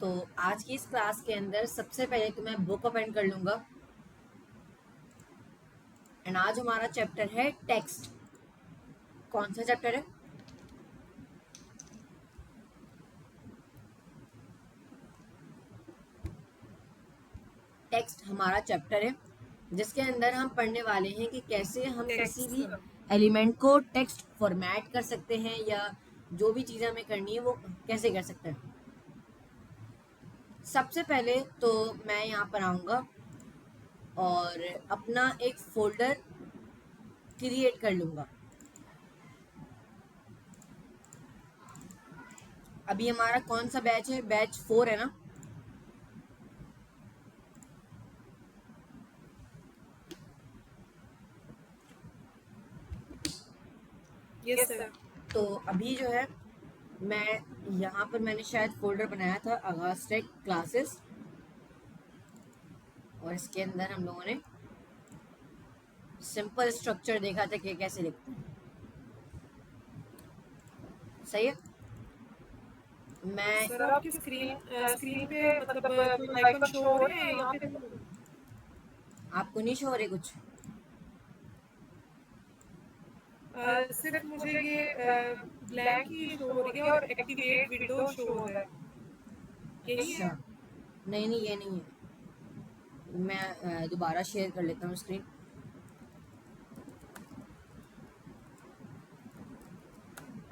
तो आज की इस क्लास के अंदर सबसे पहले तो मैं बुक ओपन कर लूंगा एंड आज हमारा चैप्टर है टेक्स्ट। कौन सा चैप्टर है? टेक्स्ट हमारा चैप्टर है जिसके अंदर हम पढ़ने वाले हैं कि कैसे हम किसी भी एलिमेंट को टेक्स्ट फॉर्मेट कर सकते हैं या जो भी चीज़ हमें करनी है वो कैसे कर सकते हैं। सबसे पहले तो मैं यहाँ पर आऊँगा और अपना एक फोल्डर क्रिएट कर लूँगा। अभी हमारा कौन सा बैच है? बैच 4 है ना। Yes sir. तो अभी जो है मैं यहाँ पर मैंने शायद फोल्डर बनाया था आगाज टेक क्लासेस और इसके अंदर हम लोगों ने सिंपल स्ट्रक्चर देखा था कि कैसे लिखते हैं। सही है। मैं सर आपकी स्क्रीन पे मतलब कोई आइकन शो हो रहे हैं यहाँ पे? आपको नहीं शो हो रहे कुछ? सिर्फ मुझे ये ब्लैंक ही शो हो रही है और एक्टिवेट विंडो शो हो रहा है। यही अच्छा, है? नहीं नहीं ये नहीं है। मैं दोबारा शेयर कर लेता हूँ स्क्रीन।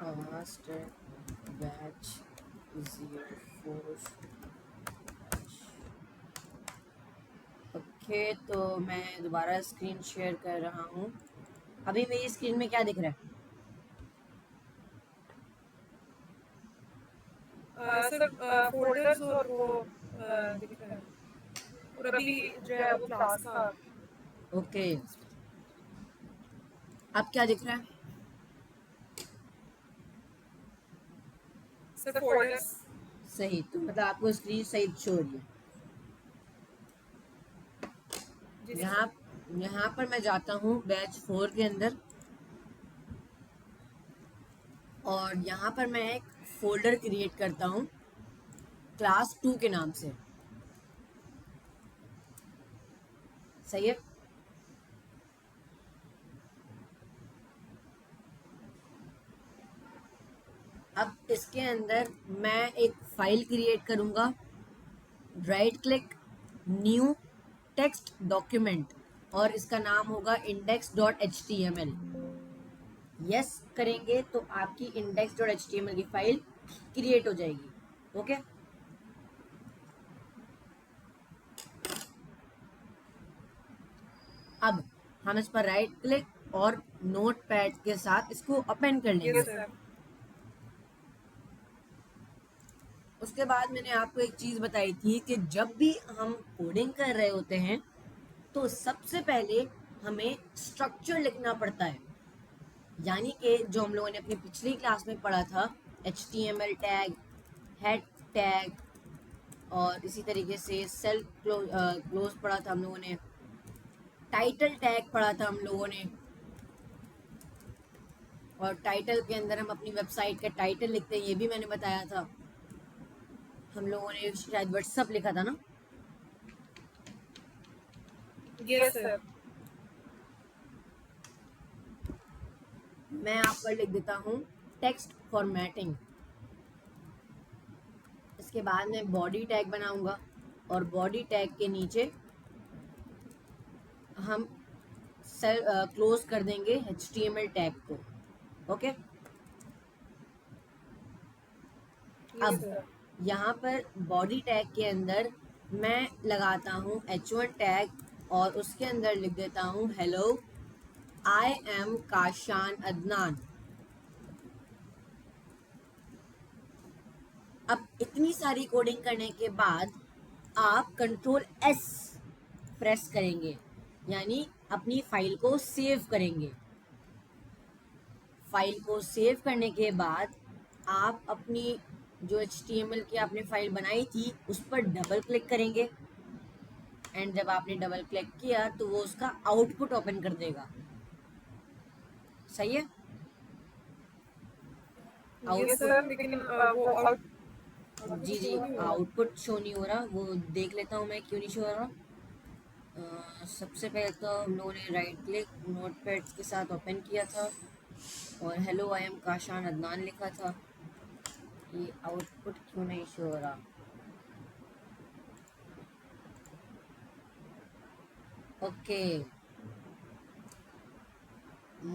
आगाज टेक बैच 04। ओके, तो मैं दोबारा स्क्रीन शेयर कर रहा हूँ। अभी मेरी स्क्रीन में क्या दिख रहा है? सर फोल्डर्स और वो दिख रहा है और अभी जो है वो क्लास का। ओके, अब क्या दिख रहा है? Sir folders. सही, तो मतलब आपको स्क्रीन सही शो हो रही है। जी यहाँ सर। यहाँ पर मैं जाता हूँ बैच 4 के अंदर और यहाँ पर मैं एक फोल्डर क्रिएट करता हूँ क्लास 2 के नाम से। सही है। अब इसके अंदर मैं एक फाइल क्रिएट करूँगा। Right click, new text document और इसका नाम होगा index.html। यस करेंगे तो आपकी index.html की फाइल क्रिएट हो जाएगी। ओके, अब हम इस पर राइट क्लिक और नोट पैड के साथ इसको ओपन कर लेंगे। Yes sir. उसके बाद मैंने आपको एक चीज बताई थी कि जब भी हम कोडिंग कर रहे होते हैं तो सबसे पहले हमें स्ट्रक्चर लिखना पड़ता है। यानी कि जो हम लोगों ने अपनी पिछली क्लास में पढ़ा था, HTML टैग, हेड टैग और इसी तरीके से सेल क्लोज पढ़ा था हम लोगों ने, टाइटल टैग पढ़ा था हम लोगों ने और टाइटल के अंदर हम अपनी वेबसाइट का टाइटल लिखते हैं, ये भी मैंने बताया था। हम लोगों ने शायद व्हाट्सअप लिखा था ना। Yes sir. मैं आप पर लिख देता हूँ टेक्स्ट फॉर्मेटिंग। इसके बाद मैं बॉडी टैग बनाऊंगा और बॉडी टैग के नीचे हम सेल क्लोज कर देंगे HTML टैग को। ओके, यस अब सर। यहाँ पर बॉडी टैग के अंदर मैं लगाता हूँ H1 टैग और उसके अंदर लिख देता हूँ hello I am Kashan Adnan. अब इतनी सारी कोडिंग करने के बाद आप कंट्रोल S प्रेस करेंगे, यानी अपनी फाइल को सेव करेंगे। फाइल को सेव करने के बाद आप अपनी जो HTML की आपने फाइल बनाई थी उस पर डबल क्लिक करेंगे एंड जब आपने डबल क्लिक किया तो वो उसका आउटपुट ओपन कर देगा। सही है। यस आउटपुट सर, लेकिन वो जी जी, आउटपुट शो नहीं हो रहा, वो देख लेता हूँ मैं क्यों नहीं शो हो रहा। सबसे पहले तो हम लोगों ने राइट क्लिक नोटपैड के साथ ओपन किया था और hello I am Kashan Adnan लिखा था। ये आउटपुट क्यों नहीं शो हो रहा? ओके,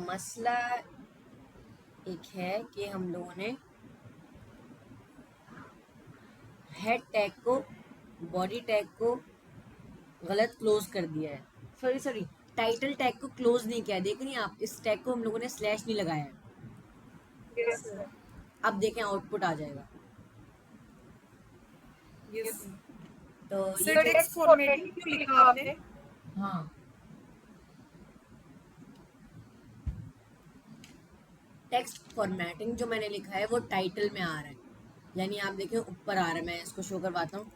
मसला एक है कि हम लोगों ने हेड टैग को, बॉडी टैग को गलत क्लोज कर दिया है। सॉरी सॉरी, टाइटल टैग को क्लोज नहीं किया है। देख रही हैं आप, इस टैग को हम लोगों ने स्लैश नहीं लगाया है। Yes sir. अब देखें आउटपुट आ जाएगा। यस तो ये सर, टेक्स्ट फॉर्मेटिंग क्यों लिखा आपने? हाँ, टेक्स्ट फॉर्मेटिंग जो मैंने लिखा है वो टाइटल में आ रहा है, यानी आप देखें ऊपर आ रहा है। मैं इसको शो करवाता हूँ,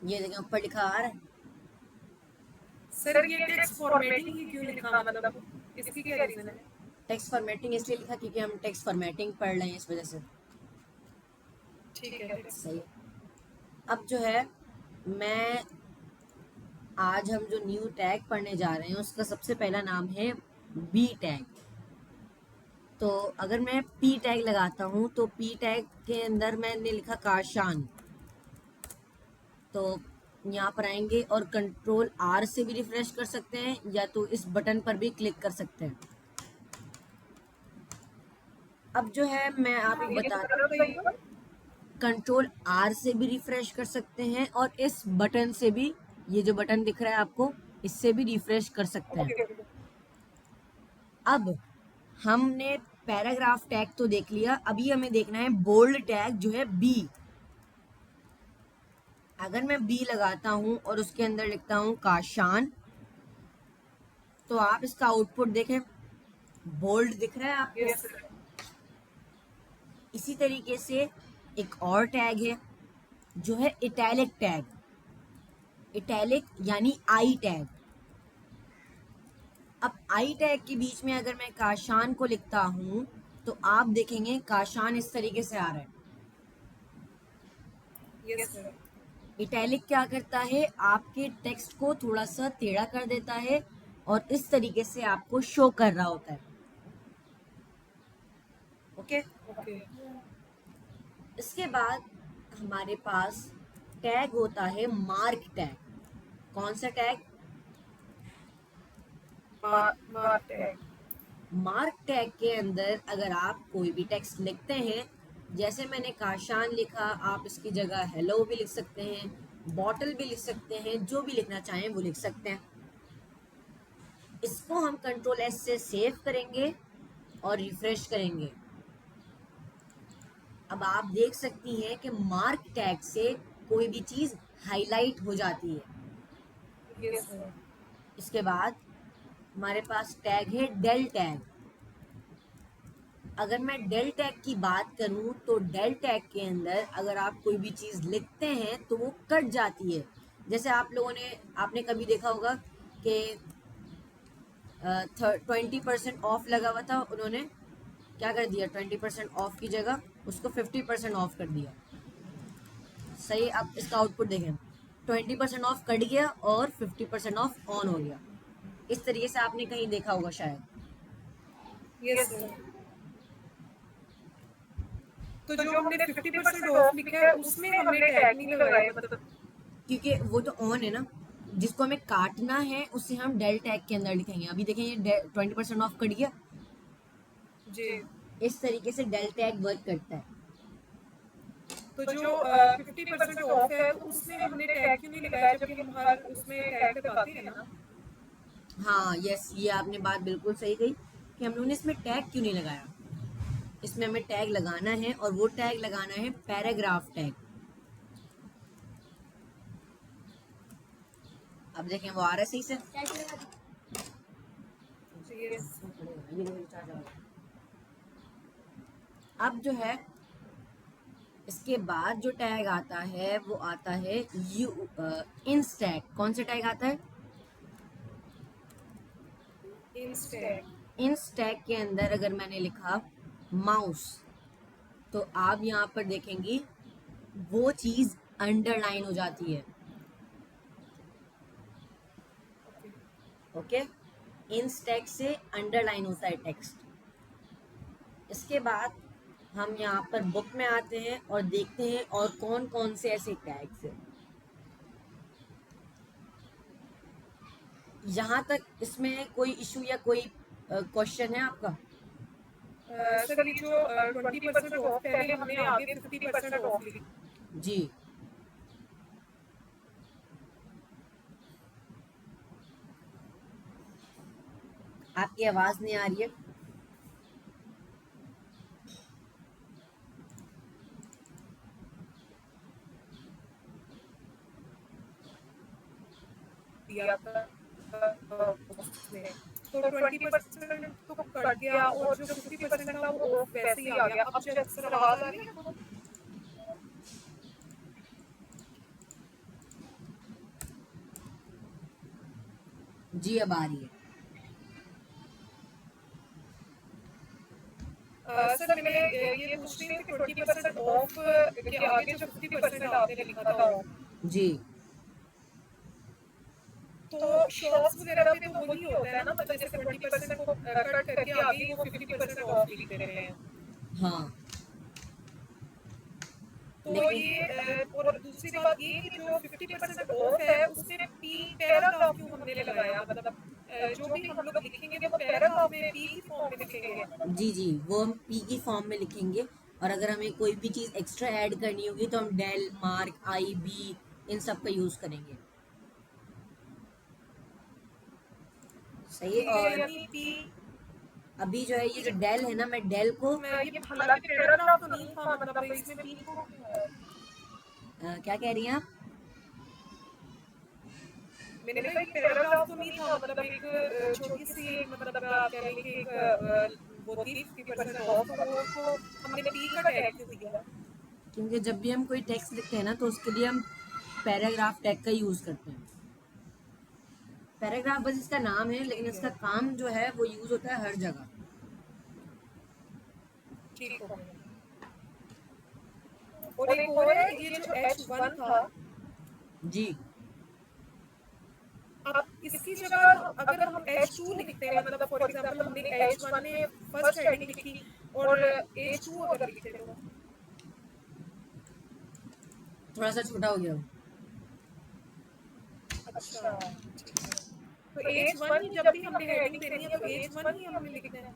ये देखें ऊपर लिखा आ रहा है। सर ये टेक्स्ट फॉर्मेटिंग ही क्यों लिखा, मतलब इसकी क्या रीजन है? टेक्स्ट फॉर्मेटिंग इसलिए लिखा क्योंकि हम टेक्स्ट फॉर्मेटिंग पढ़ रहे हैं, इस वजह से। ठीक है। सही। अब जो है, मैं आज हम जो न्यू टैग पढ़ने जा रहे हैं उसका सबसे पहला नाम है बी टैग। तो अगर मैं पी टैग लगाता हूँ तो पी टैग के अंदर मैंने लिखा काशान, तो यहाँ पर आएंगे और कंट्रोल आर से भी रिफ्रेश कर सकते हैं या तो इस बटन पर भी क्लिक कर सकते हैं। अब जो है मैं आपको बता, कंट्रोल आर से भी रिफ्रेश कर सकते हैं और इस बटन से भी, ये जो बटन दिख रहा है आपको, इससे भी रिफ्रेश कर सकते हैं। अब हमने पैराग्राफ टैग तो देख लिया, अभी हमें देखना है बोल्ड टैग जो है बी। अगर मैं बी लगाता हूं और उसके अंदर लिखता हूं काशान, तो आप इसका आउटपुट देखें, बोल्ड दिख रहा है आपको। Yes sir. इसी तरीके से एक और टैग है जो है इटैलिक टैग। इटैलिक यानी आई टैग। अब आई टैग के बीच में अगर मैं काशान को लिखता हूं तो आप देखेंगे काशान इस तरीके से आ रहा है। Yes sir. इटैलिक क्या करता है, आपके टेक्स्ट को थोड़ा सा टेढ़ा कर देता है और इस तरीके से आपको शो कर रहा होता है। ओके। ओके। इसके बाद हमारे पास टैग होता है मार्क टैग। कौन सा tag? Mark tag. Mark tag के अंदर अगर आप कोई भी टेक्स्ट लिखते हैं, जैसे मैंने काशान लिखा, आप इसकी जगह हेलो भी लिख सकते हैं, बॉटल भी लिख सकते हैं, जो भी लिखना चाहें वो लिख सकते हैं। इसको हम कंट्रोल एस से सेव करेंगे और रिफ्रेश करेंगे। अब आप देख सकती हैं कि मार्क टैग से कोई भी चीज हाईलाइट हो जाती है। Yes sir. इसके बाद हमारे पास टैग है डेल टैग। अगर मैं डेल टैग की बात करूं तो डेल टैग के अंदर अगर आप कोई भी चीज लिखते हैं तो वो कट जाती है। जैसे आप लोगों ने, आपने कभी देखा होगा कि 20% ऑफ लगा हुआ था, उन्होंने क्या कर दिया, 20% ऑफ की जगह उसको 50% ऑफ कर दिया। सही। अब इसका आउटपुट देखें, 20% ऑफ कट गया और 50% ऑफ ऑन हो गया। इस तरीके से आपने कहीं देखा होगा शायद। Yes sir. तो जो हमने 50% ऑफ लिखा है उसमें हमने टैग नहीं लगाया, मतलब? क्योंकि वो तो ऑन है ना, जिसको हमें काटना है उसे हम डेल टैग के अंदर लिखेंगे। अभी देखें ये 20% ऑफ कट गया। जी। इस तरीके से डेल टैग वर्क करता है। तो जो 50% ऑफ है तो उसमें हमने टैग क्यों नहीं लगाया, जबकि हम हर उसमें टैग लगाते हैं ना? हाँ यस, ये आपने बात बिल्कुल सही कही कि हम लोगों ने इसमें टैग क्यों नहीं लगाया। इसमें हमें टैग लगाना है और वो टैग लगाना है पैराग्राफ टैग। अब देखें वो आ रहा है सही से। यस। अब जो है इसके बाद जो टैग आता है वो आता है यू इंस टैग। कौन सा टैग आता है? इंस टैग। इंस टैग के अंदर अगर मैंने लिखा माउस, तो आप यहाँ पर देखेंगी वो चीज अंडरलाइन हो जाती है। ओके, इन टैक्स से अंडरलाइन होता है टेक्स्ट। इसके बाद हम यहाँ पर बुक में आते हैं और देखते हैं और कौन कौन से ऐसे टैग्स हैं। यहाँ तक इसमें कोई इशू या कोई क्वेश्चन है आपका? सर ये जो 20% ऑफ, पहले हमने आगे 50% ऑफ लिखा। जी, आपकी आवाज नहीं आ रही है। दिया था उसने, तो 20% तो कट गया और जो 50% था वो ऑफ वैसे ही आ गया। अब सर आवाज आ रही है आपको? जी, अब आ रही है। सर मैंने ये पूछ रही थी कि 20% ऑफ के आगे जो 50% आपने लिखा था ऑफ, जी, तो शॉप्स वगैरह पे तो वही होता है ना, मतलब जैसे 20% को कट करके आगे वो 50% ऑफ लिख देते हैं। हाँ, तो लेकिन ये और दूसरी बात ये कि जो 50% ऑफ है उसमें पी पैराग्राफ क्यों हमने लगाया, मतलब जो भी हम लोग लिखेंगे वो पैराग्राफ में पी की फॉर्म में लिखेंगे। जी जी, वो हम पी की फॉर्म में लिखेंगे। और अगर हमें कोई भी चीज़ एक्स्ट्रा ऐड करनी होगी तो हम डेल, मार्क, आई, बी इन सब का यूज़ करेंगे। सही है। और यानी पी अभी जो है ये जो डेल है ना, मैं डेल को में ये हालांकि पैराग्राफ तो नहीं था, मतलब इसमें पी को क्या कह रही हैं आप? मैंने कहा एक पैराग्राफ तो नहीं था, मतलब एक छोटी सी एक, मतलब आप कह लें कि एक वो थी 50% ऑफ, तो वो हमने पी का टैग क्यों दिया। क्योंकि जब भी हम कोई टेक्स्ट लिखते हैं ना तो उसके लिए हम पैराग्राफ टैग का यूज़ करते हैं। पैराग्राफ बस इसका नाम है, लेकिन इसका काम जो है वो यूज़ होता है हर जगह। ठीक हो गया। और एक और है, ये जो H1 था, जी, अब इसकी जगह अगर हम H2 लिखते हैं, मतलब फॉर एग्जांपल हमने H1 में फर्स्ट हेडिंग लिखी और H2 अगर लिखते तो थोड़ा सा छोटा हो गया वो। अच्छा ठीक है। तो H1 ही जब भी हमने हेडिंग देनी है तो H1 ही हमने लिखना है।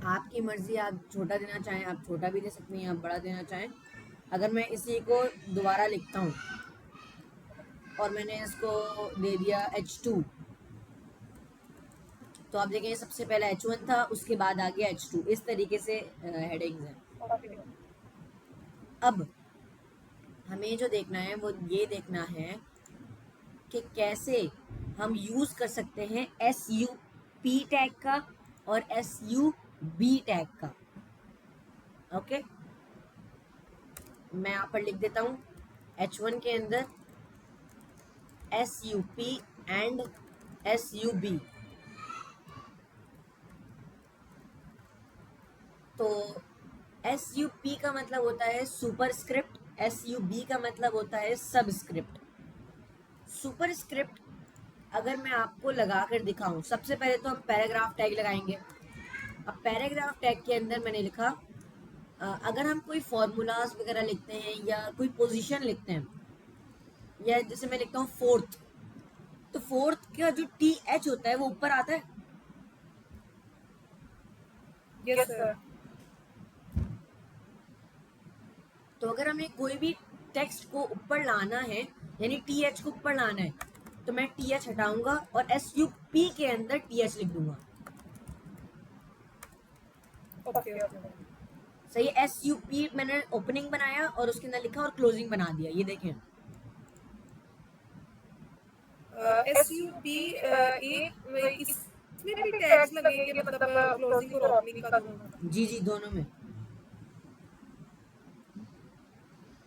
आपकी मर्जी, आप छोटा देना चाहें आप छोटा भी दे सकते हैं, आप बड़ा देना चाहें। अगर मैं इसी को दोबारा लिखता हूँ और मैंने इसको दे दिया H2, तो आप देखेंगे सबसे पहले H1 था, उसके बाद आ गया H2। इस तरीके से हेडिंग्स हैं। अब हमें जो देखना है वो ये देखना है कि कैसे हम यूज़ कर सकते हैं SUP टैग का और SUB टैग का। ओके, मैं यहाँ पर लिख देता हूँ H1 के अंदर SUP एंड SUB। तो SUP का मतलब होता है सुपर स्क्रिप्ट, SUB का मतलब होता है सब स्क्रिप्ट। सुपर स्क्रिप्ट अगर मैं आपको लगा कर दिखाऊं, सबसे पहले तो हम पैराग्राफ टैग लगाएंगे। अब पैराग्राफ टैग के अंदर मैंने लिखा, अगर हम कोई फॉर्मूलाज वगैरह लिखते हैं या कोई पोजीशन लिखते हैं, या जैसे मैं लिखता हूँ फोर्थ, तो फोर्थ का जो TH होता है वो ऊपर आता है। Yes sir. तो अगर हमें कोई भी टेक्स्ट को ऊपर लाना है, यानी TH को ऊपर लाना है, तो मैं TH हटाऊंगा और SUP के अंदर TH लिख दूंगा। Okay okay. सही है। SUP मैंने ओपनिंग बनाया और उसके अंदर लिखा और क्लोजिंग बना दिया, ये देखें। SUP एक इसमें भी टैग्स लगेंगे, मतलब क्लोजिंग और ओपनिंग का दोनों। जी जी, दोनों में।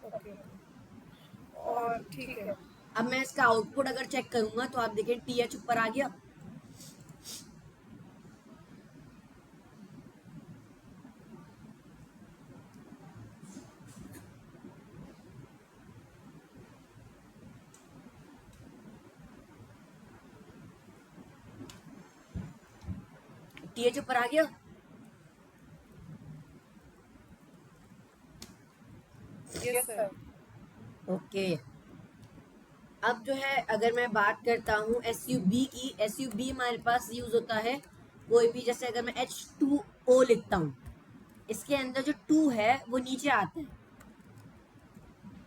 ओके और ठीक है। अब मैं इसका आउटपुट अगर चेक करूंगा तो आप देखें TH ऊपर आ गया। TH ऊपर आ गया। Yes sir. ओके, अब जो है अगर मैं बात करता हूँ SUB की, SUB हमारे पास यूज होता है कोई भी, जैसे अगर मैं H2O लिखता हूँ, इसके अंदर जो 2 है वो नीचे आता है,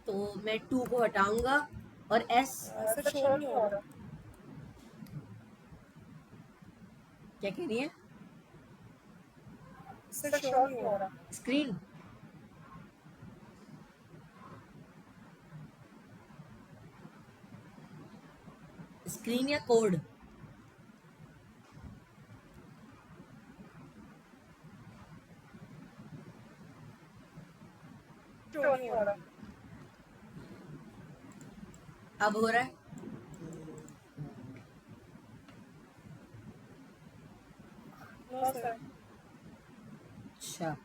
तो मैं 2 को हटाऊंगा और S सर शो नहीं हो रहा। क्या कह रही है सर शो नहीं हो रहा। स्क्रीन? स्क्रीन या कोड? शो नहीं हो रहा। अब हो रहा है? No sir. अच्छा,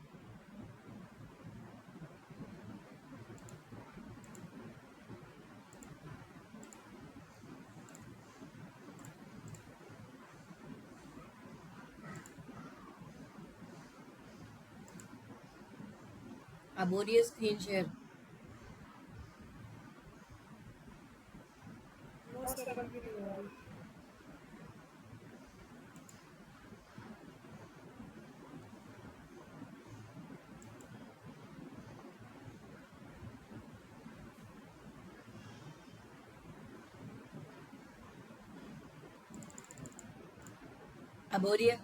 अब हो रही है स्क्रीन शेयर? नो सर अभी नहीं हो रही। अब हो रही है?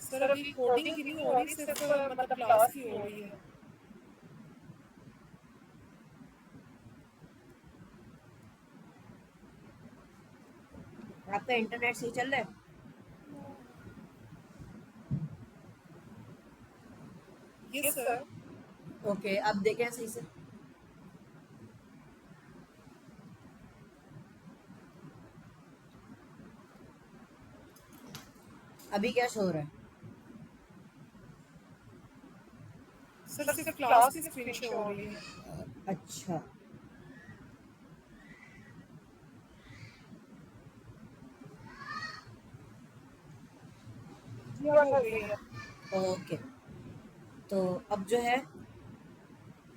सर अभी कोडिंग की नहीं हो रही, सिर्फ मतलब क्लास की हो रही है। आपका इंटरनेट सही चल रहा है? Yes sir. ओके, अब देखें सही से। अभी क्या शो हो रहा है? सर सिर्फ क्लास की स्क्रीन शो हो रही है। अच्छा, जी हाँ हो गई है। ओके, तो अब जो है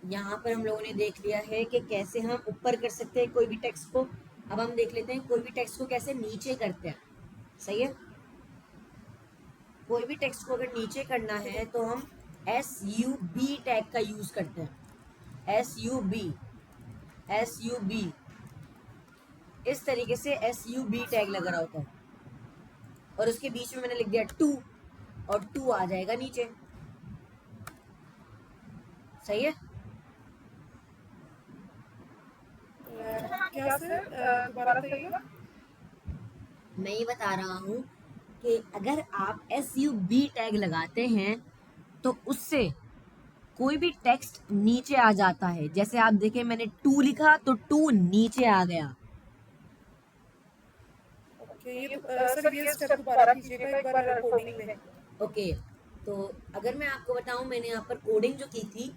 यहाँ पर हम लोगों ने देख लिया है कि कैसे हम ऊपर कर सकते हैं कोई भी टेक्स्ट को। अब हम देख लेते हैं कोई भी टेक्स्ट को कैसे नीचे करते हैं। सही है, कोई भी टेक्स्ट को अगर नीचे करना है तो हम SUB टैग का यूज करते हैं। SUB इस तरीके से SUB टैग लग रहा होता है, और उसके बीच में मैंने लिख दिया 2, और 2 आ जाएगा नीचे। सही है, क्या सर दोबारा बताइएगा। मैं ये बता रहा हूँ कि अगर आप SUB टैग लगाते हैं तो उससे कोई भी टेक्स्ट नीचे आ जाता है। जैसे आप देखें मैंने 2 लिखा तो 2 नीचे आ गया। ओके ये सर ये स्टेप दोबारा कीजिएगा एक बार कोडिंग में। ओके, तो अगर मैं आपको बताऊं, मैंने यहाँ पर कोडिंग जो की थी,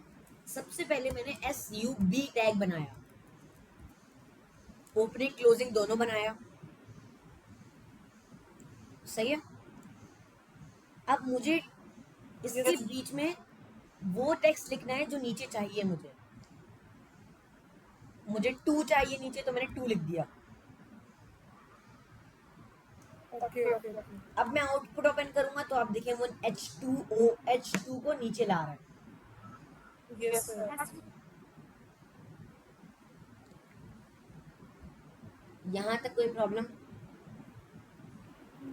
सबसे पहले मैंने SUB टैग बनाया, ओपनिंग क्लोजिंग दोनों बनाया। सही है, अब मुझे इसके बीच में वो टेक्स्ट लिखना है जो नीचे चाहिए। मुझे 2 चाहिए नीचे, तो मैंने 2 लिख दिया। Okay okay. अब मैं आउटपुट ओपन करूंगा तो आप देखें वो H2 को नीचे ला रहा है। Yes sir. यहाँ तक कोई प्रॉब्लम?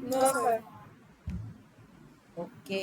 No sir. ओके,